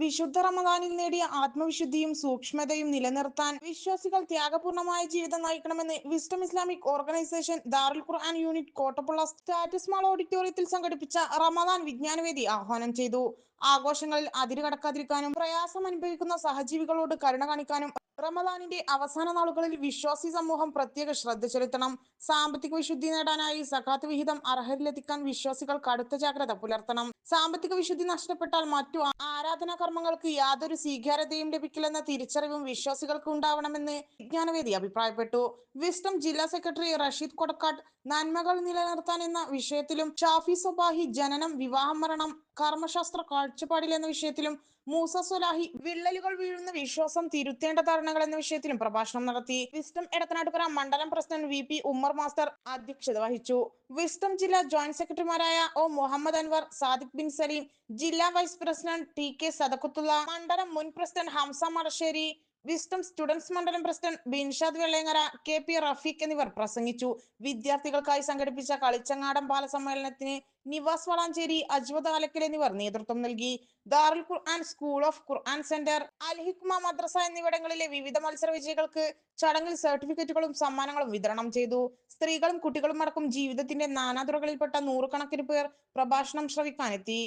വിശുദ്ധ റമദാനിൽ നേടിയ ആത്മവിശുദ്ധിയും സൂക്ഷ്മതയും നിലനിർത്താൻ വിശ്വാസികൾ ത്യാഗപൂർണമായ ജീവിതം നയിക്കണമെന്ന് വിസ്ഡം ഇസ്ലാമിക് ഓർഗനൈസേഷൻ ദാറുൽ ഖുർആൻ യൂണിറ്റ് കോട്ടപ്പുള്ള സ്റ്റാറ്റസ് മാൾ ഓഡിറ്റോറിയത്തിൽ സംഘടിപ്പിച്ച റമദാൻ വിജ്ഞാനവേദി ആഹ്വാനം ചെയ്തു. ആഘോഷങ്ങളിൽ അതിരുകടക്കാതിരിക്കാനും പ്രയാസം അനുഭവിക്കുന്ന സഹജീവികളോട് കരുണ കാണിക്കാനും റമദാനിന്റെ അവസാന നാളുകളിൽ വിശ്വാസി സമൂഹം പ്രത്യേക ശ്രദ്ധ ചെലുത്തണം. സാമ്പത്തിക വിശുദ്ധി നേടാനായി സകാത്ത് വിഹിതം അർഹരിലെത്തിക്കാൻ വിശ്വാസികൾ കടുത്ത ജാഗ്രത പുലർത്തണം. സാമ്പത്തിക വിശുദ്ധി നഷ്ടപ്പെട്ടാൽ മറ്റു ആരാധനാ കർമ്മങ്ങൾക്ക് യാതൊരു സ്വീകാര്യതയും ലഭിക്കില്ലെന്ന തിരിച്ചറിവും വിശ്വാസികൾക്ക് ഉണ്ടാവണമെന്ന് വിജ്ഞാനവേദി അഭിപ്രായപ്പെട്ടു. വിസ്ഡം ജില്ലാ സെക്രട്ടറി റഷീദ് കൊടക്കാട്ട് നന്മകൾ നിലനിർത്താൻ എന്ന വിഷയത്തിലും, ഷാഫി സൊബാഹി ജനനം, വിവാഹം, മരണം, കർമ്മശാസ്ത്ര കാഴ്ചപ്പാടിൽ എന്ന വിഷയത്തിലും, മൂസ സ്വലാഹി വിള്ളലുകൾ വീഴുന്ന വിശ്വാസം തിരുത്തേണ്ട ധാരണകൾ എന്ന വിഷയത്തിലും പ്രഭാഷണം നടത്തി. വിസ്ഡം എടത്തനാട്ടുകര മണ്ഡലം പ്രസിഡന്റ് വി ഉമ്മർ മാസ്റ്റർ അധ്യക്ഷത വഹിച്ചു. വിസ്ഡം ജില്ലാ ജോയിന്റ് സെക്രട്ടറിമാരായ ഒ മുഹമ്മദ് അൻവർ, സാദിഖ് ബിൻ സലീം, ജില്ലാ വൈസ് പ്രസിഡന്റ് ടി സദഖത്തുള്ള, മണ്ഡലം മുൻ president Hamza Madasseri, Wisdom students മണ്ഡലം പ്രസിഡന്റ് ബിൻഷാദ് വെള്ളേങ്ങര, കെ റഫീഖ് എന്നിവർ പ്രസംഗിച്ചു. വിദ്യാർത്ഥികൾക്കായി സംഘടിപ്പിച്ച കളിച്ചങ്ങാടം ബാലസമ്മേളനത്തിന് നിവാസ് വളാഞ്ചേരി, അജ്വദ് ആലക്കൽ എന്നിവർ നേതൃത്വം നൽകി. ദാറുൽ ഖുർആൻ സ്കൂൾ ഓഫ് ഖുർആൻ സെന്റർ, അൽ ഹിക്മ മദ്രസ എന്നിവിടങ്ങളിലെ വിവിധ മത്സര വിജയികൾക്ക് ചടങ്ങിൽ സർട്ടിഫിക്കറ്റുകളും സമ്മാനങ്ങളും വിതരണം ചെയ്തു. സ്ത്രീകളും കുട്ടികളും അടക്കം ജീവിതത്തിന്റെ നാനാതുറകളിൽപ്പെട്ട നൂറുകണക്കിന് പേർ പ്രഭാഷണം ശ്രവിക്കാനെത്തി.